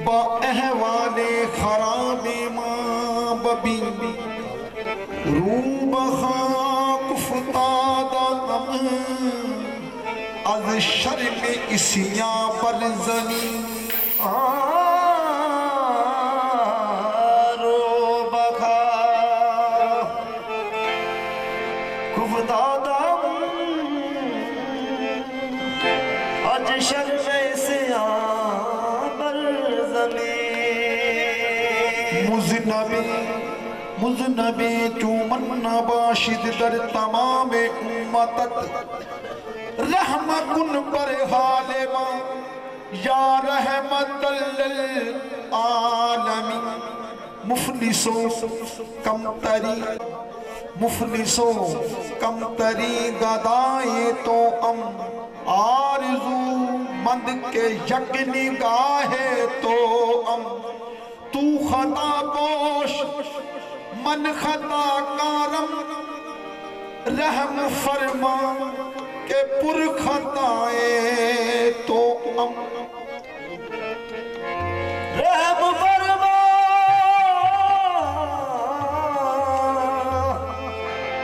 बाहवाले खराबे माँ बबी रूबखा कुफ्तादा अज शर्म इसिया बरज़नी रूबखा कुफ्तादा अज शर्म इसिया मुज़नबे चूमन बाशिद दर तमाम उम्मतत रहम कुन पर हाले मां या रहमतल आलमी मुफलिसों कमतरी गदाए तो आरज़ू मंद के यक निगाहे तो तू खता पोश मन खता कारम रहम फरमा के पुर खताए तो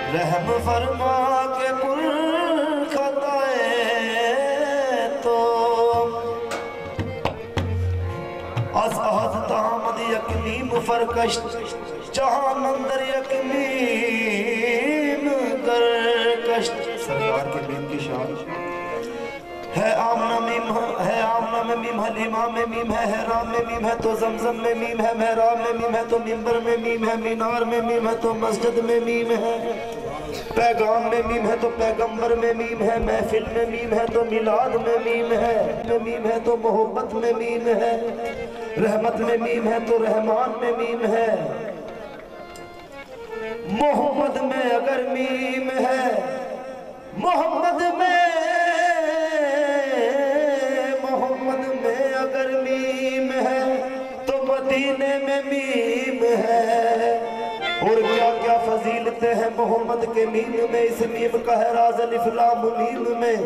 रहम फरमा के पुर खताए तो असहद तामद यकीन फरकश जहां अंदर यकीन कर कष्ट सरकार के बीम की शान है आमना में मीम है लिमा में मीम है राम में मीम है तो जमजम में मीम है महराब में मीम है तो मिंबर में मीम है मीनार में मीम है तो मस्जिद में मीम है पैगाम में मीम है तो पैगंबर में मीम है महफिल में मीम है तो मिलाद में मीम है तो मोहब्बत में मीम है रहमत में मीम है तो रहमान में मीम है मोहम्मद में अगर मीम है मोहम्मद में अगर मीम है तो मदीने में मीम है और क्या क्या फजीलतें हैं मोहम्मद के मीम में इस मीम का है राज अलिफ लाम मीम में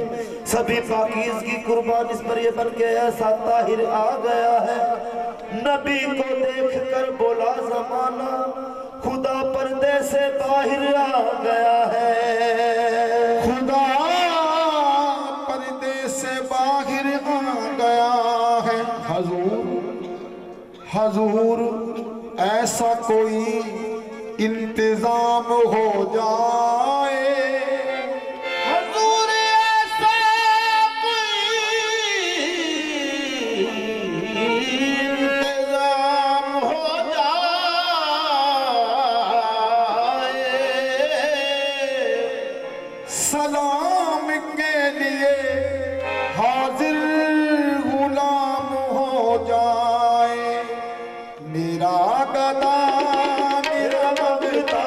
सभी पाकीज़गी कुर्बान इस पर ये बन के ऐसा ताहिर आ गया है नबी को देख कर बोला जमाना खुदा पर्दे से बाहर आ गया है खुदा पर्दे से बाहर आ गया है हजूर ऐसा कोई इंतजाम हो जाए हजूर ऐसा कोई इंतजाम हो जाए सलाम के लिए हाजिर गुलाम हो जाए मेरा गदा मेरा गदा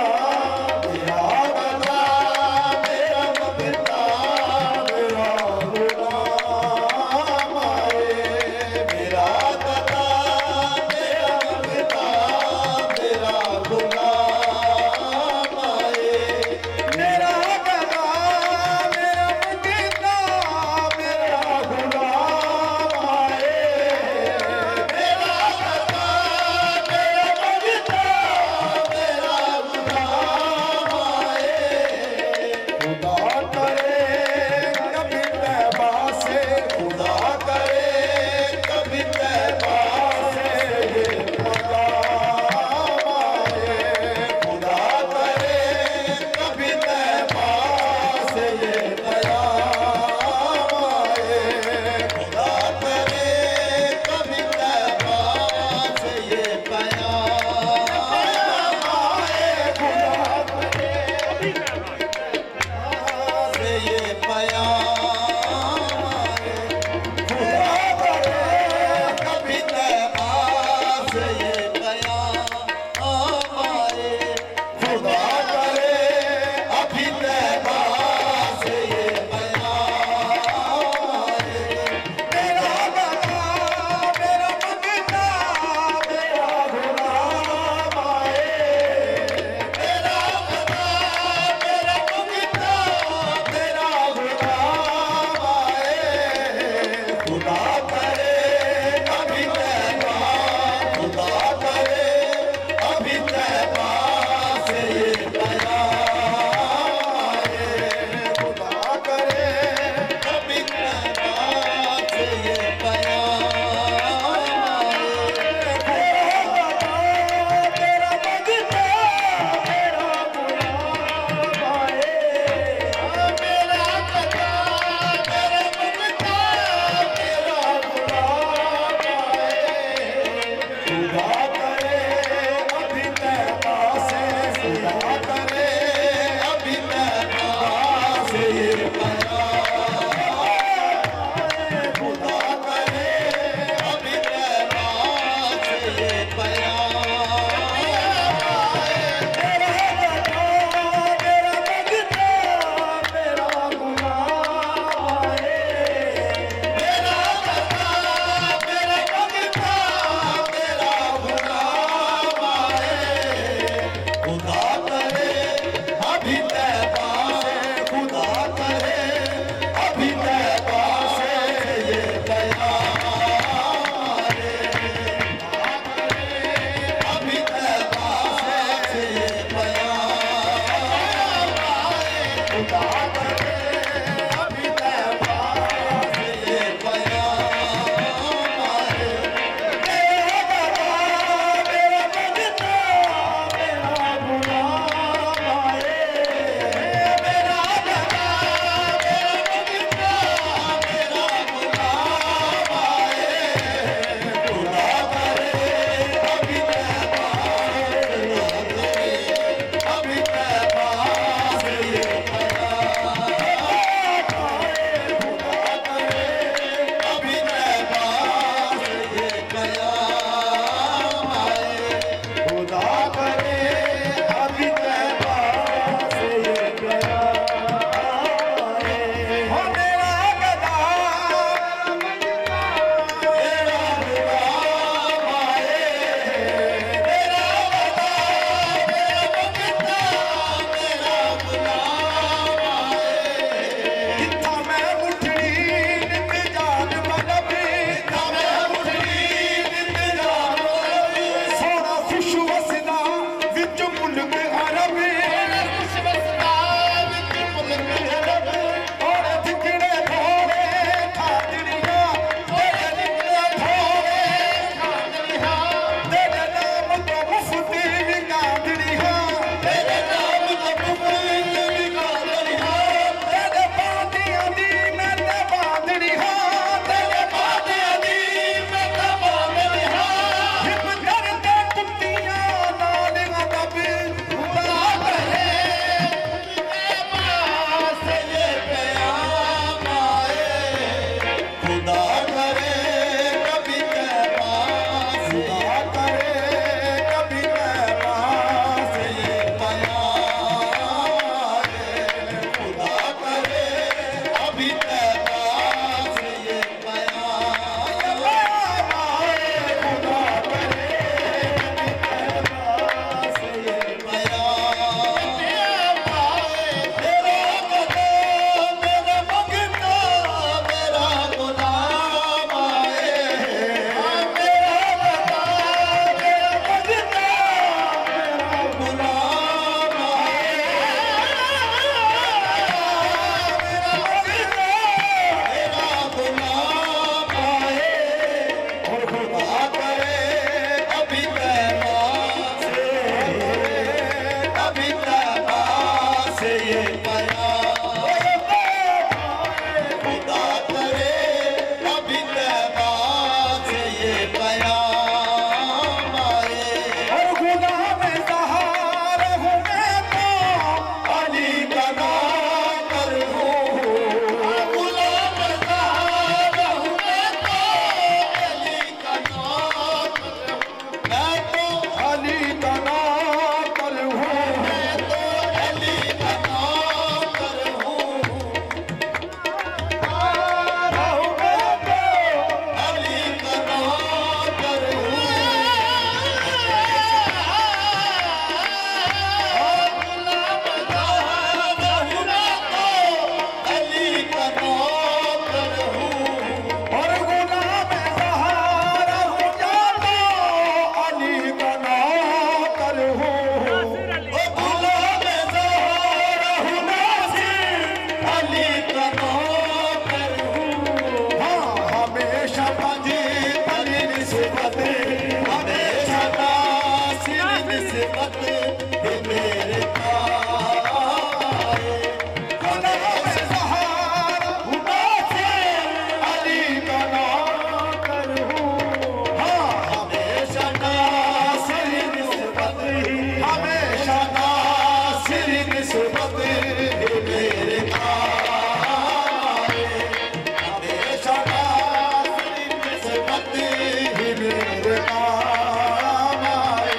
मेरे काम आए।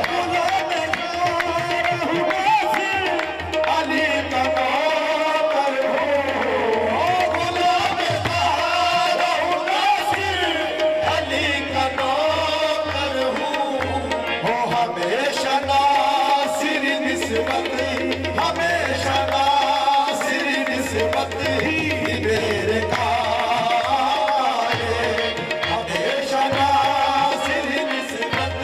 गुलाम अली का नौकर हूँ, गुलाम अली का नौकर हूँ। हो हमेशा नासिर निस्बत, हमेशा नासिर निस्बत ही मेरे काम आए। हमेशा नासिर निस्बत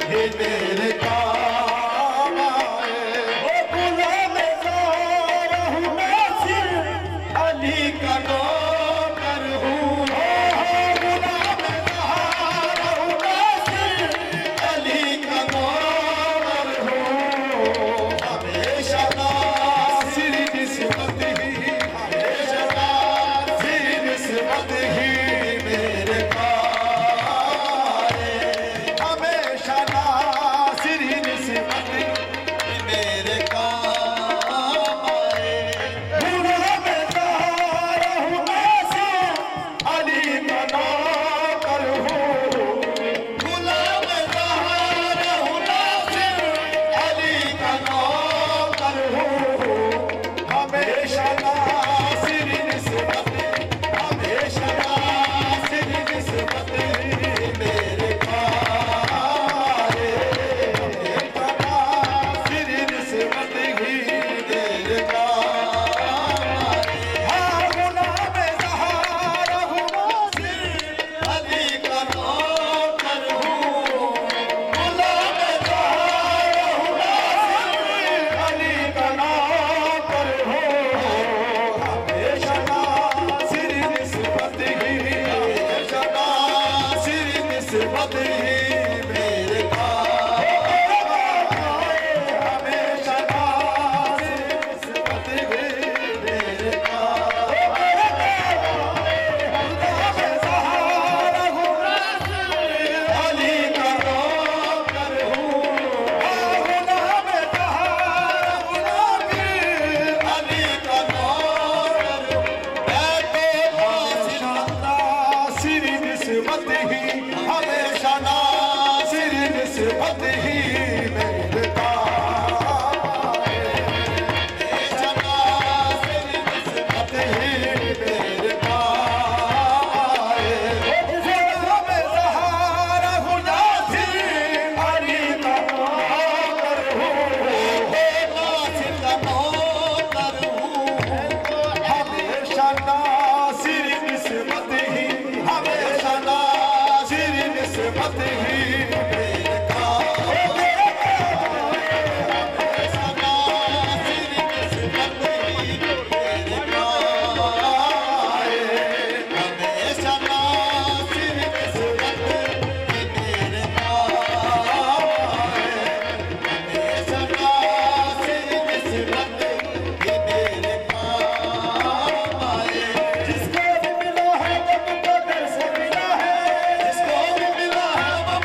ही मेरे काम आए। ओ गुलाम नासिर अली का नौकर हूँ, गुलाम नासिर अली का नौकर हूँ। हमेशा नासिर निस्बत ही, हमेशा नासिर निस्बत ही मेरे काम आए। हमेशा नासिर निस्बत ही मेरे काम आए। गुलाम नासिर अली का नौकर हूँ, गुलाम नासिर अली का नौकर हूँ। हमेशा नासिर निस्बत, हमेशा नासिर निस्बत मेरे काम आए। हमेशा नासिर निस्बत ही मेरे काम आए। हाँ गुलाम ज़हरा हूँ, नासिर अली का नौकर हूँ, गुलाम ज़हरा हूँ, नासिर अली का नौकर हूँ। हमेशा नासिर निस्बत ही, हमेशा नासिर निस्बत ही मेरे काम आए। हमेशा नासिर निस्बत ही मेरे काम आए। गुलाम ज़हरा हूँ, नासिर अली का नौकर हूँ, गुलाम ज़हरा हूँ, नासिर अली का नौकर हूँ। नासिर निस्बत ही, हमेशा नासिर निस्बत ही मेरे काम आए। हमेशा नासिर निस्बत ही मेरे काम आए। गुलाम ज़हरा हूँ, नासिर अली का नौकर हूँ, नासिर का नौकर हूँ। हमेशा नासिर निस्बत ही, हमेशा नासिर निस्बत ही मेरे काम आए। हमेशा नासिर निस्बत ही मेरे काम आए। हमेशा नासिर निस्बत ही मेरे काम आए। हमेशा नासिर निस्बत ही मेरे काम आए। जिसको भी मिला है वो मुक़द्दर से मिला है, जिसको भी मिला है वो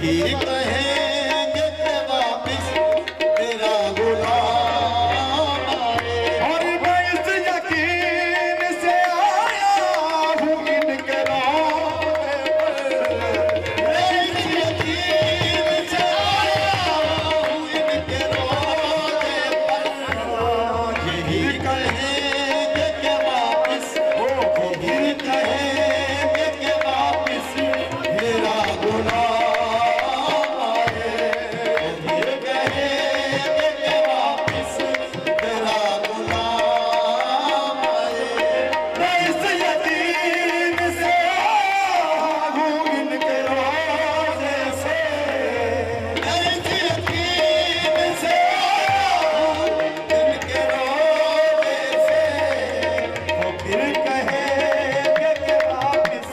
यही कहेंगे कि वापिस तेरा गुलाम आए। और मैं इस यकीन से आया हूँ इनके रास्ते पर, मैं इस यकीन से आया हूँ इनके रास्ते पर। यही कहेंगे कि वापिस, यही कहेंगे कि वापिस मेरा गुलाम आए। यही कहेंगे कि वापिस मेरा गुलाम आए। मैं इस यकीन से आया हूँ इनके रोज़े से, मैं इस यकीन से आया हूँ इनके रोज़े से। वो फिर कहेंगे कि वापिस,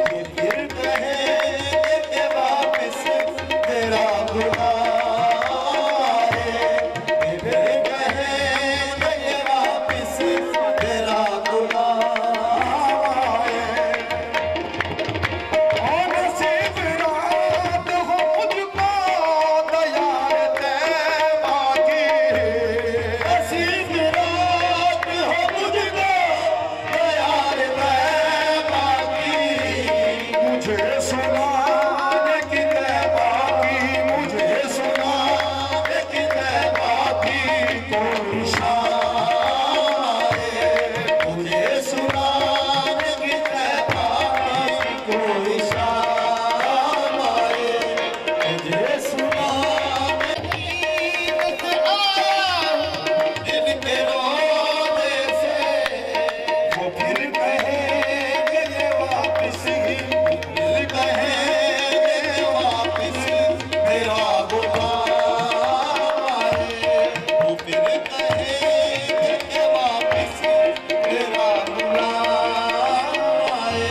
ये फिर कहेंगे कि वापिस तेरा गुलाम आए। ये फिर कहेंगे कि वापिस तेरा गुलाम आए। और नसीब रात हो मुझको दयाल तैबा की, नसीब रात हो मुझको दयाल तैबा की। मुझे सुनाने की तैबा की, मुझे सुनाने की तैबा की कोई शाम आए। मुझे सुनाने की तैबा की कोई शाम आए। मुझे सुनाने की से आया इनके रोज़े से। वो फिर कहेंगे ये वापिस, फिर कहेंगे वापिस मेरा गुलाम आए। वो फिर कहेंगे कि वापिस मेरा गुलाम आए।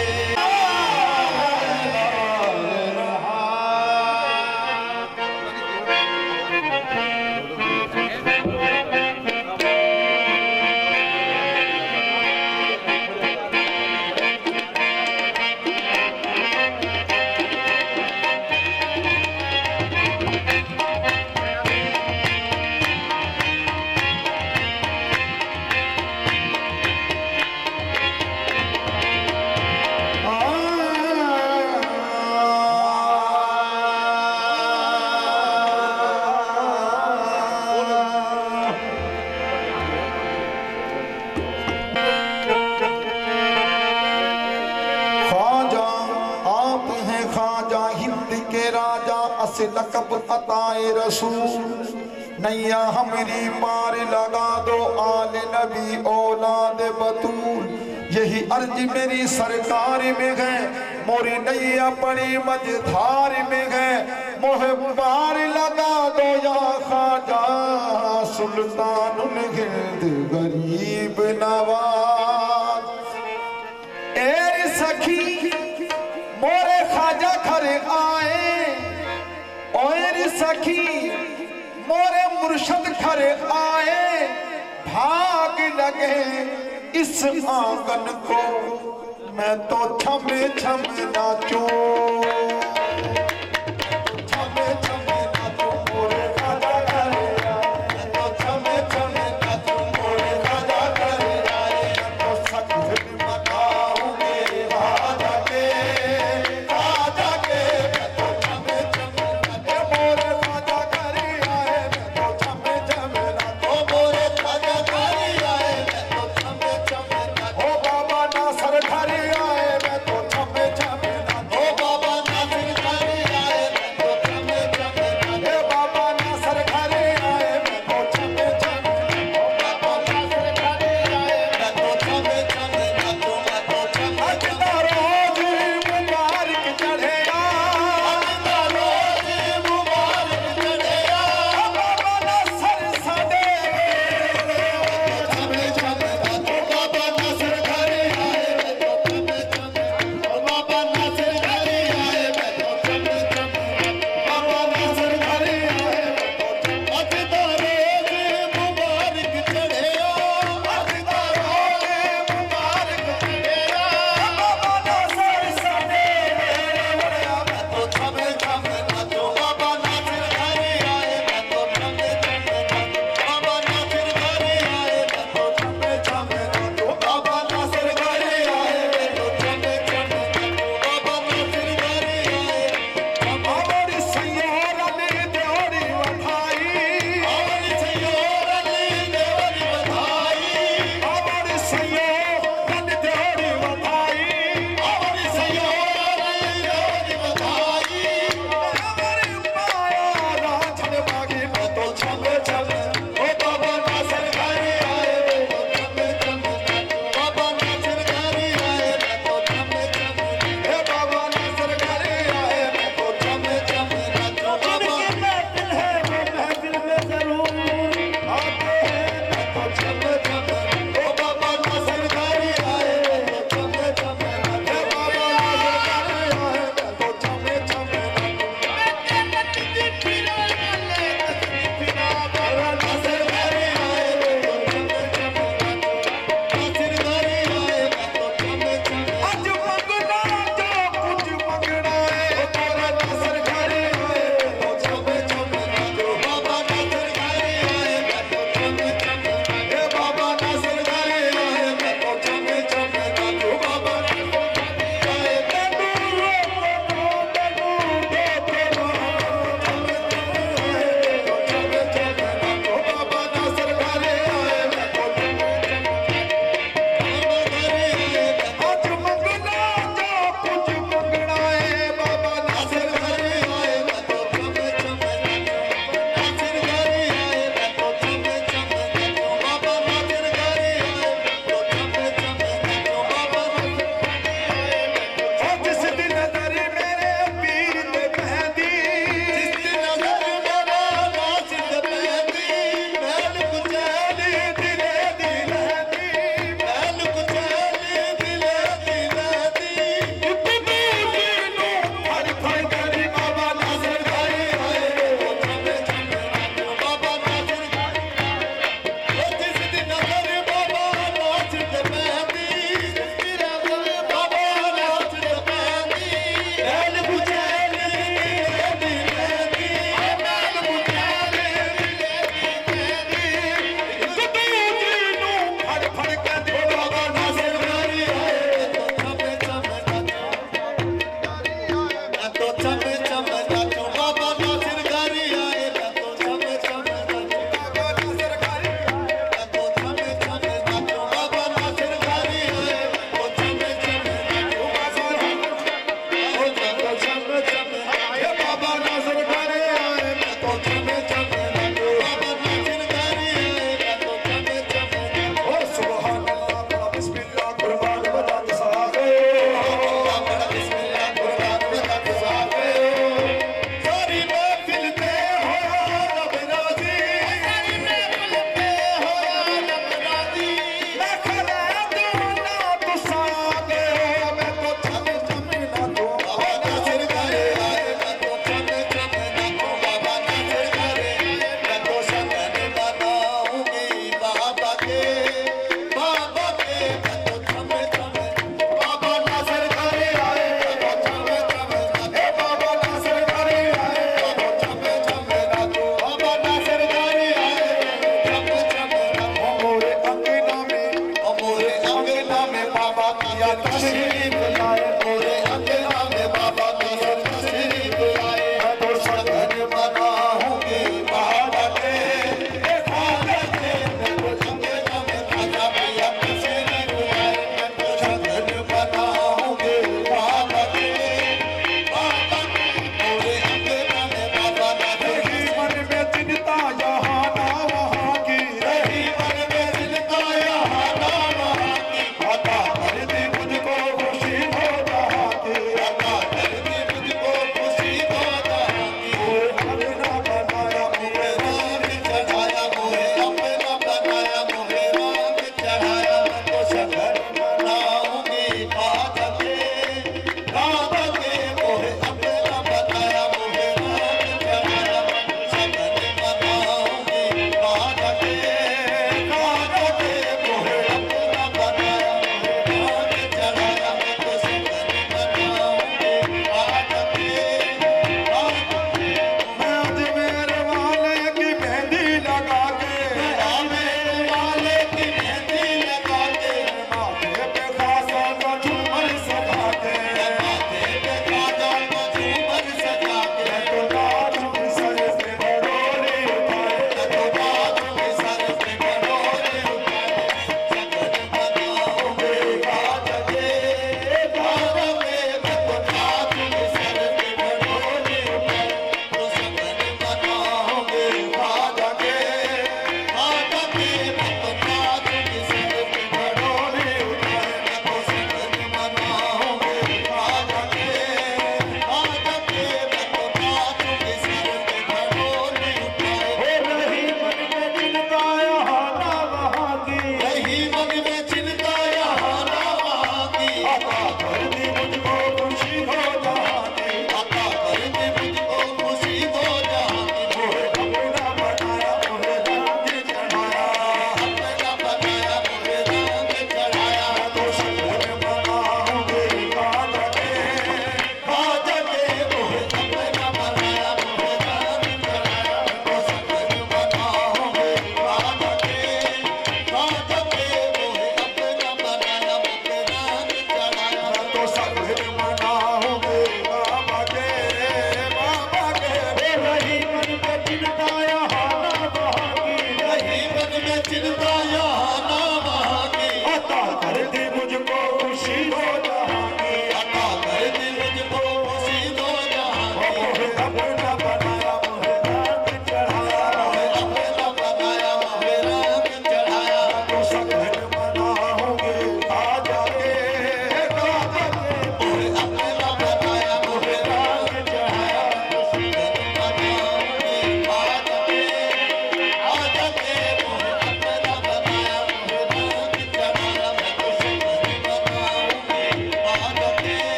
ख्वाजा आप हैं ख्वाजा हिंद के राजा, अस लकब अताए रसूल। नैया हमारी पार लगा दो आल नबी औलाद बतूल। यही अर्ज मेरी सरकार में है, मोरी नैया पड़ी मझधार में है। मोहे पार लगा दो या ख्वाजा सुल्तानुल हिंद गरीब नवाज। एरी सखी मोरे ख्वाजा घर आए, और सखी मोरे मुर्शद घर आए। भाग लगे इस आंगन को, मैं तो छम छम नाचूं। छम छम नाचूं मोरे ख्वाजा घर आए। मैं तो छम छम नाचूं मोरे ख्वाजा घर आए। मैं तो सख्त मकाऊंगे ख्वाजा के, ख्वाजा के। मैं तो छम छम नाचूं मोरे ख्वाजा घर आए। मैं तो छम छम नाचूं मोरे ख्वाजा घर आए। मैं तो छम छम नाचूं। ओ बाबा नासर घर आए। मैं तो छम छम नाचूं। ओ बाबा नासर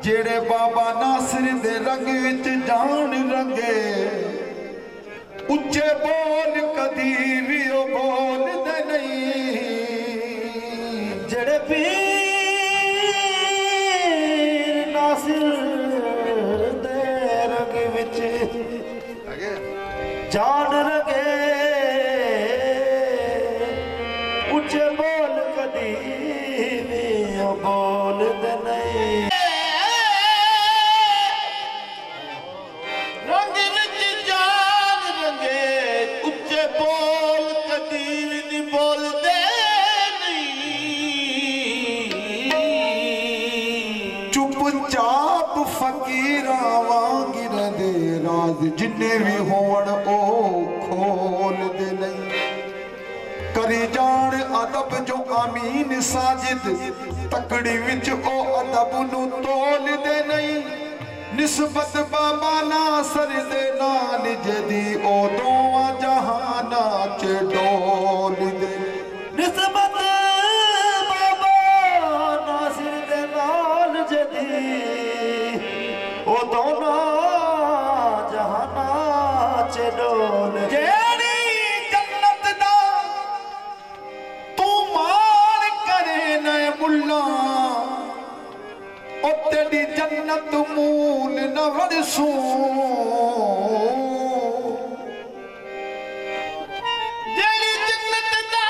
जेड़े बाबा नासिर दे रंग विच जान रंगे उच्चे बोल कदी भी ओ बोल दे नहीं जेड़े पीर नासिर दे रंग विच जान रंगे उच्चे बोल कदी भी ओ बोल दे नहीं जिन्ने भी होवन ओ खोल दे नहीं करी जान अदब जो आमीन साजिद तकड़ी विच ओ अदब नु तोल दे नहीं निस्बत बाबा नासर दे नाल जदी ओ दोवा जहाना च डोल दे निस्बत बाबा नासिर दे नाल जदी ओ दोना जेड़ी जन्नत दा तू मान करे न मुल्ला ओ तेरी जन्नत मूल न वरसू जेड़ी जन्नत दा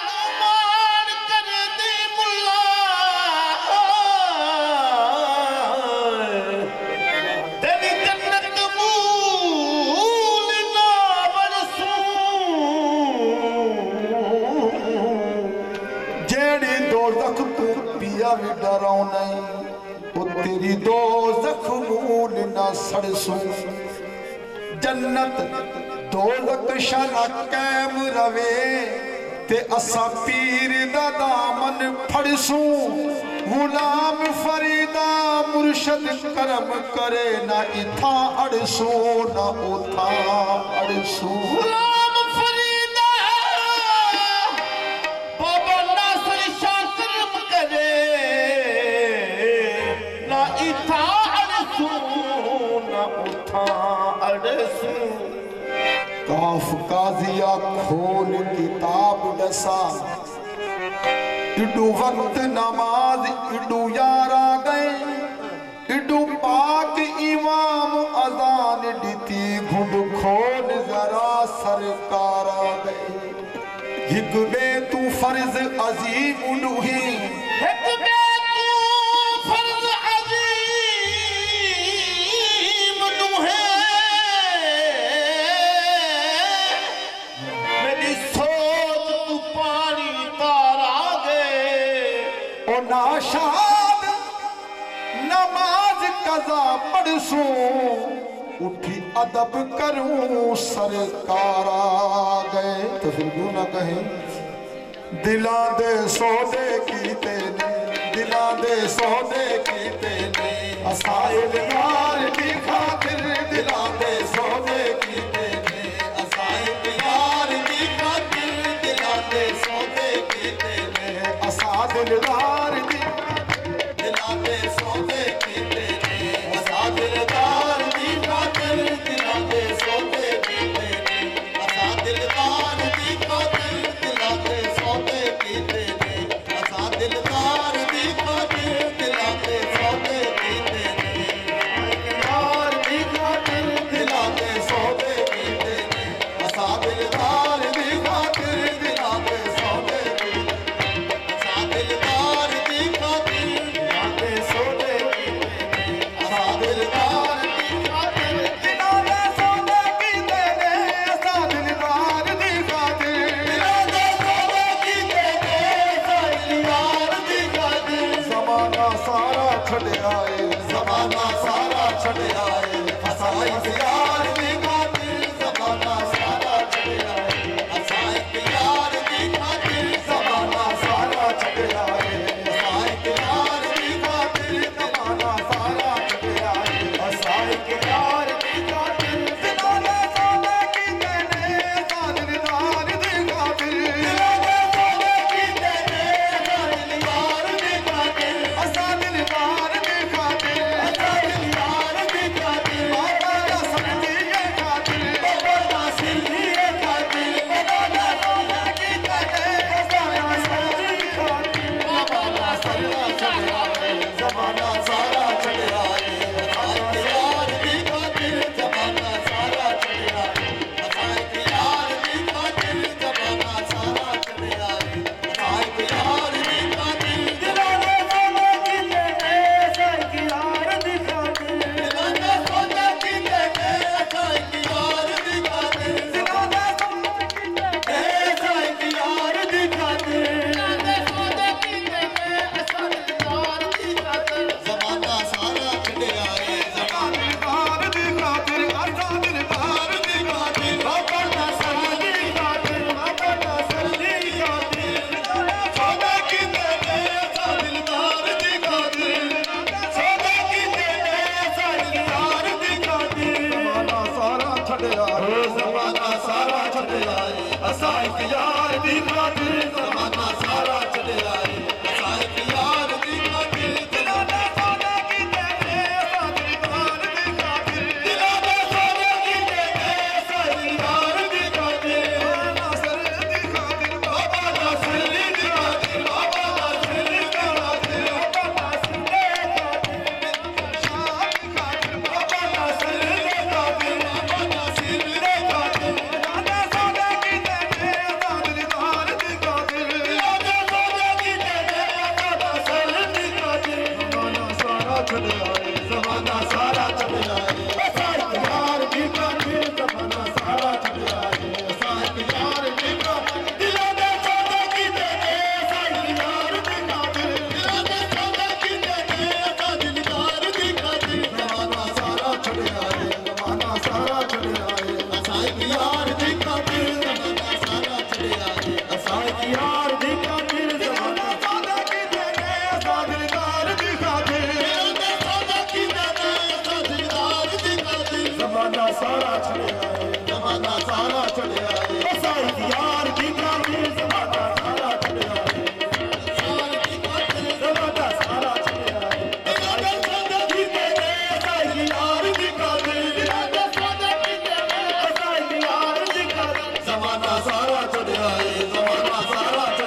तू मान करे दी मुल्ला तेरी डराओ नहीं वो तेरी दो जख्मूल ना सड़सू जन्नत दो लक्षण कैम रवे ते असा पीर दा दामन फड़सू गुलाम फरीदा मुर्शद करम करे ना इथा अड़सू ना उथा अड़सू काफ काजिया खोल किताब दसा इडू वक्त नमाज इडू यारा गए इडू पाक इमाम अजान दीती घुंड खोल जरा सरकार आ गए हिक बे तू फर्ज अजीम उडूही हिक बे तू फर्ज अजीम उडूहे जमाना शाद नमाज कज़ा पढ़सूं उठी अदब करूं सरकार आ गए। तो फिर क्यों ना कहें दिलां दे सौदे कीते ने, दिलां दे सौदे कीते ने असाइल यार दी खातिर, दिलां दे सौदे कीते ने असाइल यार दी खातिर, दिलां दे सौदे कीते ने असा दिलदार दी, दिलां दे सौदे कीते ने असा दिलदार दी खातिर, दिलां दे सौदे कीते ने असा दिलदार दी खातिर, दिलां दे सौदे कीते ने असा दिलदार दी खातिर, दिलां दे सौदे कीते ने यार दी खातिर, दिलां दे सौदे कीते ने असा दिलदार दी खातिर, दिलां दे सौदे कीते असा दिलदार दी खातिर, दिलां दे सौदे कीते ने असा दिलदार दी खातिर, दिलां दे सौदे कीते ने असा दिलदार दी खातिर, दिलां दे सौदे कीते ने असा दिलदार दी खातिर। ज़माना सारा छड़ आए, ज़माना सारा छड़ आए असा यार दी खातिर, ज़माना सारा छड़ आए असा यार दी खातिर, ज़माना सारा छड़ आए असा यार दी खातिर, ज़माना सारा छड़ आए असा यार दी खातिर, दिलां दे सौदे कीते ने असा दिलदार दी खातिर, दिलां दे सौदे कीते ने असा दिलदार दी खातिर, असा दिलदार दी खातिर, असा दिलदार दी खातिर, बाबा दा समझिए खातिर, बाबा दा सिलिए खातिर, बाबा दा सौदे कीते ने असा समझिए खातिर, बाबा दा सारा छड़ आए, ज़माना सारा छड़ आए असा यार दी खातिर, ज़माना सारा छड़ आए असा यार दी खातिर, ज़माना सारा छड़ आए असा यार दी खातिर, दिलां दे सौदे कीते ने असा यार दी खातिर, दिलां दे सौदे कीते ने असा यार दी खातिर, दिलां दे सौदे कीते ने असा यार दी खातिर, दिलां दे सौदे कीते ने असा यार दी खातिर, ज़माना सारा छड़ आए ज़माना दिलदार दी खातिर, असा दिलदार दी खातिर, बाबा दा सर दी खातिर, बाबा दा सर दी खातिर, सौदे कीते ने असा दिलदार दी खातिर, सौदे कीते ने असा दिलदार दी खातिर, ज़माना सारा छड़ आए, ज़माना सारा छड़ आए असा यार दी खातिर, ज़माना सारा छड़ आए असा यार दी खातिर, दिलां दे सौदे कीते ने असा दिलदार दी खातिर, दिलां दे सौदे कीते ने असा दिलदार दी खातिर, बाबा दा सर दी खातिर, बाबा दा सर दी खातिर, बाबा दा सर दी खातिर, बाबा दा सर दी खातिर, शाह दी खातिर, बाबा दा सर दी खातिर, बाबा दा सर दी खातिर, दिलां दे सौदे कीते ने असा दिलदार दी खातिर, दिलां दे सौदे कीते ने असा दा सर दी खातिर, ज़माना सारा छड़ आए, ज़माना सारा छड़ आए असा यार दी खातिर, ज़माना सारा छड़ आए असा यार दी खातिर, दिलां दे सौदे कीते ने असा यार दी खातिर, दिलां दे सौदे कीते ने असा दिलदार दी खातिर, ज़माना सारा छड़ आए, ज़माना सारा छड़ आए असा यार दी खातिर, ज़माना सारा छड़ आए असा यार दी खातिर, ज़माना सौदे कीते ने असा दिलदार दी खातिर, दिलां दे सौदे कीते ने असा दिलदार दी खातिर, ज़माना सारा छड़ आए, ज़माना सारा छड़ आए असा यार दी खातिर, ज़माना सारा छड़ आए यार दी खातिर, ज़माना सारा छड़ आए, दिलां दे सौदे कीते ने असा यार दी खातिर, दिलां दे सौदे कीते ने असा यार दी खातिर, ज़माना सारा छड़ आए, ज़माना सारा छड़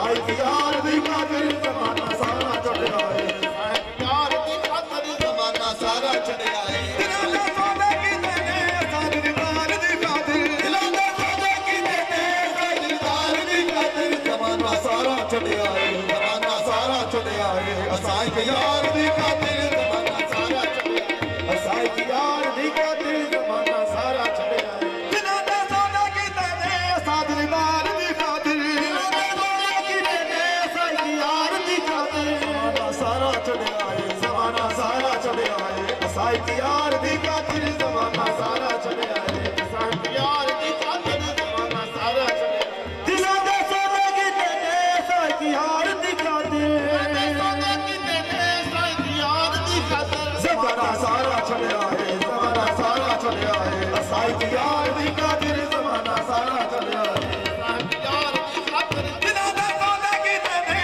साईं की यार दी खातिर जमाना सारा चढ़िया है यार दी खातिर जमाना सारा चढ़िया है दिलों दे सौदे कीते ने साईं दीदार दी खातिर दिलों दे सौदे कीते ने साईं दीदार दी खातिर जमाना सारा चढ़िया है जमाना सारा चढ़िया है साईं की यार दी खातिर जमाना सारा चढ़िया है साईं की यार दी खातिर जमाना सारा चढ़िया है दिलों दे सौदे कीते ने साईं दीदार दी खातिर दिलों दे सौदे कीते ने साईं की यार दी खातिर जमाना सारा चढ़िया है जमाना सारा चढ़िया है साईं की यार दी खातिर जमाना सारा चढ़िया है साईं की यार दी खातिर जमाना सारा चढ़िया है दिलों दे सौदे कीते ने साईं की यार दी खातिर जमाना सारा चढ़िया है जमाना सारा चढ़िया है साईं की यार दी खातिर जमाना सारा चढ़िया है दिलों दे सौदे कीते ने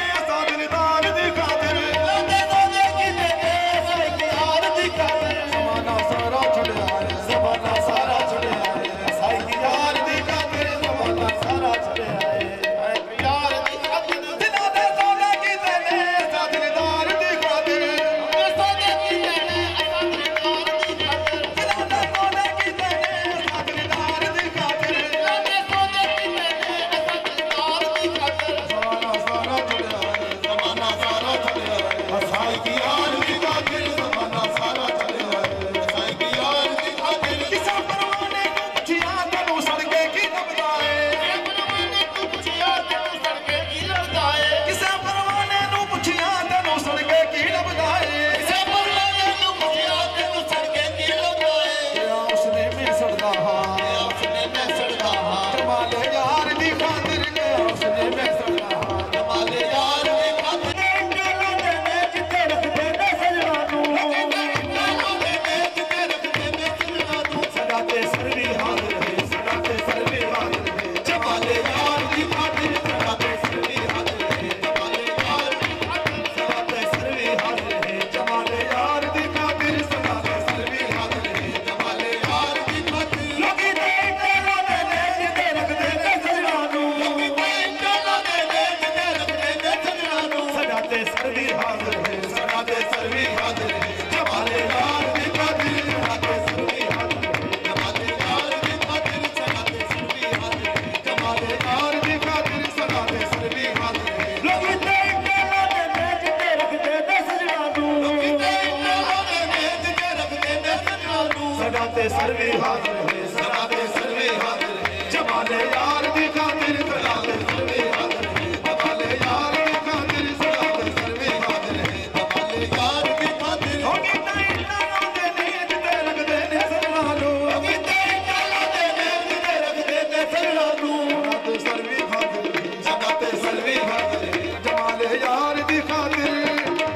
साईं दीदार दी खातिर जमाना सारा चढ़िया है जमाना सारा चढ़िया है साईं की यार दी खातिर जमाना सारा चढ़िया है दिलों दे सौदे कीते ने साईं दीदार दी खातिर दिलों दे सौदे कीते ने साईं दीदार दी खातिर जमाना सारा चढ़िया है जमाना सारा चढ़िया है साईं की यार दी खातिर जमाना सारा चढ़िया है साईं की यार दी खातिर किसा परवाने को पुछिया तैनू सड़के की लभदा है किसा परवाने नू पुछिया तैनू सड़के की लभदा है उसने में सड़दा हां उसने मैं सड़दा हां जमाले यार दी खातिर उसने में सड़दा हां जमाले यार दी खातिर जिते रखदे ने सजना नू सदा ते सरवी हाजिर है सदा ते सरवी हाजिर है जमाले यार दी खातिर सदा ते सरवी हाजिर है जमाले यार दी खातिर सदा ते सरवी हाजिर है जमाले यार दी खातिर सदा ते सरवी हाजिर है जमाले यार दी खातिर लोकी ते इंटरला दे जिते रखदे ने सजना नू सदा ते सरवी हाजिर है सदा ते सरवी हाजिर है जमाले यार दी खातिर सदा ते सरवी हाजिर है जमाले यार दी खातिर सदा ते सरवी हाजिर है जमाले यार दी खातिर सदा ते सरवी हाजिर है लोकी ते इंटरला दे जिते रखदे ने सजना नू सदा ते सरवी हाजिर है सदा ते सरवी हाजिर है जमाले यार दी खातिर सदा ते सरवी हाजिर है जमाले यार दी खातिर सदा ते सरवी हाजिर है जमाले यार दी खातिर होगी ताई लालों दे नींद ते रखदे ने सजना नू होगी ताई लालों दे नींद ते रखदे ने सजना नू सदा ते सरवी हाजिर है सदा ते सरवी हाजिर है जमाले यार दी खातिर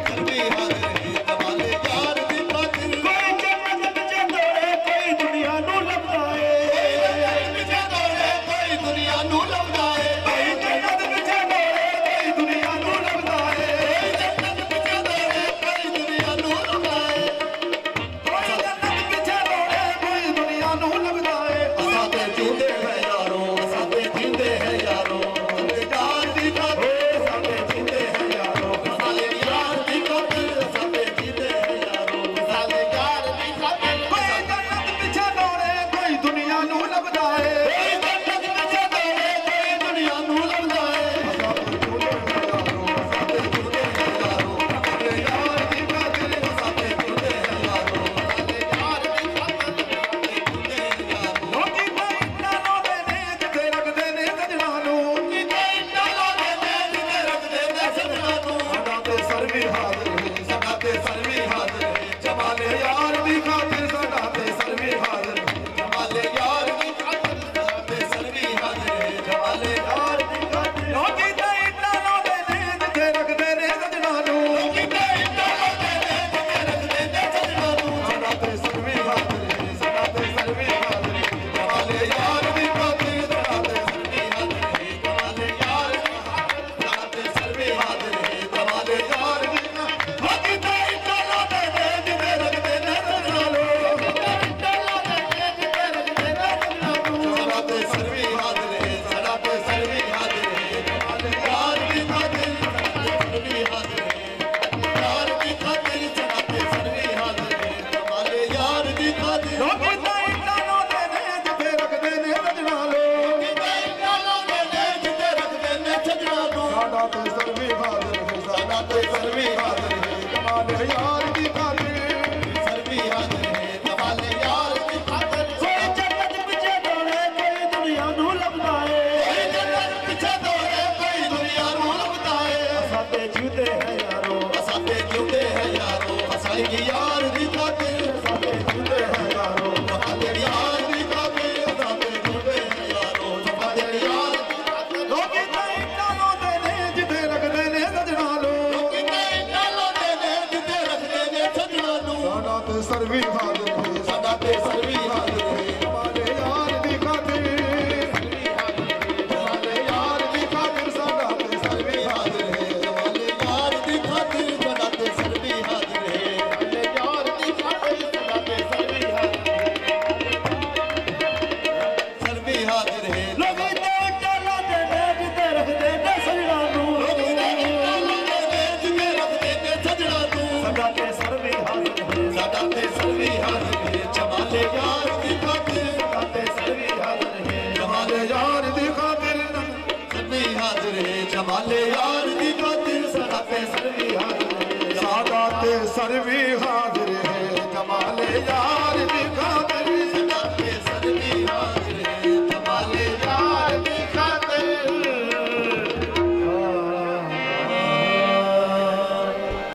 सरवी हाजिर है जमाले यार दी खातिर कोई जन्नत विच दौड़े कोई दुनिया नू लभदा वाले यार दी खातिर सादा ते सरवी हाजिर सादा ते सरवी